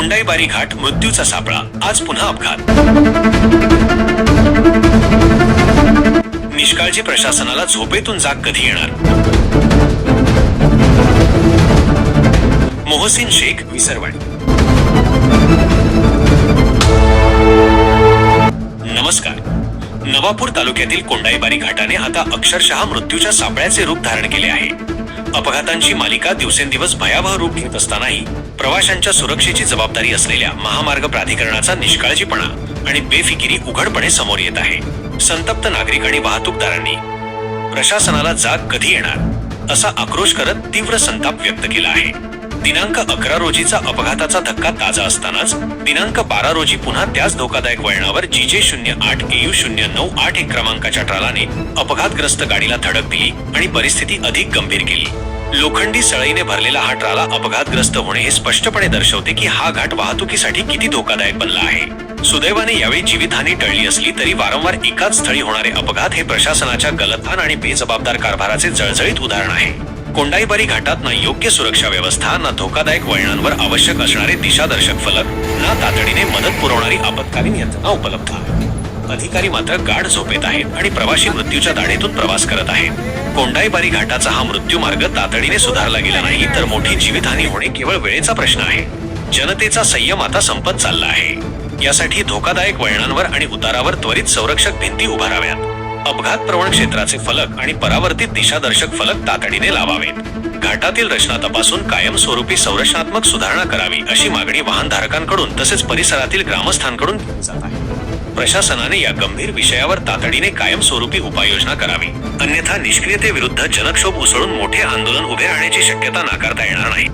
कोंडाईबारी घाट मृत्यूचा सापळा, आज पुन्हा अपघात। निष्काळजी प्रशासनाला झोपेतून जाग कधी येणार? मोहसिन शेख, विसरवाडी। नमस्कार। नवापूर तालुक्यातील कोंडाईबारी घाटाने आता अक्षरशः मृत्यूच्या सापळ्याचे रूप धारण केले आहे। अपघातांची मालिका दिवसेंदिवस भयावह रूप घेत असतानाही प्रवाशांच्या सुरक्षेची जबाबदारी असलेल्या महामार्ग प्राधिकरणाचा निष्काळजीपणा आणि बेफिकिरी उघडपणे समोर येत आहे। संतप्त नागरिक आणि वाहतूकदारांनी प्रशासनाला जाग कधी येणार असा आक्रोश करत तीव्र संताप व्यक्त केला आहे। दिनांक 11 रोजीचा अपघाताचा धक्का ताजा असतानाच दिनांक 12 रोजी पुन्हा त्याच धोकादायक वळणावर GJ08 AU 098 क्रमांकाच्या ट्रालाने अपघातग्रस्त गाडीला धडक दिली आणि परिस्थिती अधिक गंभीर केली। लोखंडी सळईने भरलेला हा ट्राला अपघातग्रस्त होणे हे स्पष्टपणे दर्शवते की हा घाट वाहतुकीसाठी किती धोकादायक बनला आहे। सुदैवाने यावेळी जीवितहानी टळली असली तरी वारंवार एकाच स्थळी होणारे अपघात हे प्रशासनाच्या गलथान आणि बेजबाबदार कारभाराचे जळजळीत उदाहरण आहे। कोंडाईबारी घाटात ना योग्य सुरक्षा व्यवस्था, ना धोकादायक वळणांवर आवश्यक असणारे दिशादर्शक फलक, ना तातडीने मदत पुरवणारी आपत्कालीन यंत्रणा उपलब्ध आहे। अधिकारी मात्र गाढ झोपेत आहेत आणि प्रवासी मृत्यूच्या दाढेतून प्रवास करत आहेत। कोंडाईबारी घाटाचा हा मृत्यू मार्ग तातडीने सुधारला गेला नाही तर मोठी जीवितहानी होणे केवळ वेळेचा प्रश्न आहे। जनतेचा संयम आता संपत चालला आहे। यासाठी धोकादायक वळणांवर आणि उतारावर त्वरित संरक्षक भिंती उभाराव्यात। अपघात प्रवण क्षेत्राचे फलक आणि परावर्तित दिशादर्शक फलक तातडीने लावावेत। घाटातील रचना तपासून कायमस्वरूपी संरचनात्मक सुधारणा करावी अशी मागणी वाहनधारकांकडून तसेच परिसरातील ग्रामस्थांकडून केली जात आहे। प्रशासनाने या गंभीर विषयावर तातडीने कायमस्वरूपी उपाययोजना करावी, अन्यथा निष्क्रियतेविरुद्ध जनक्षोभ उसळून मोठे आंदोलन उभे राहण्याची शक्यता नाकारता येणार नाही।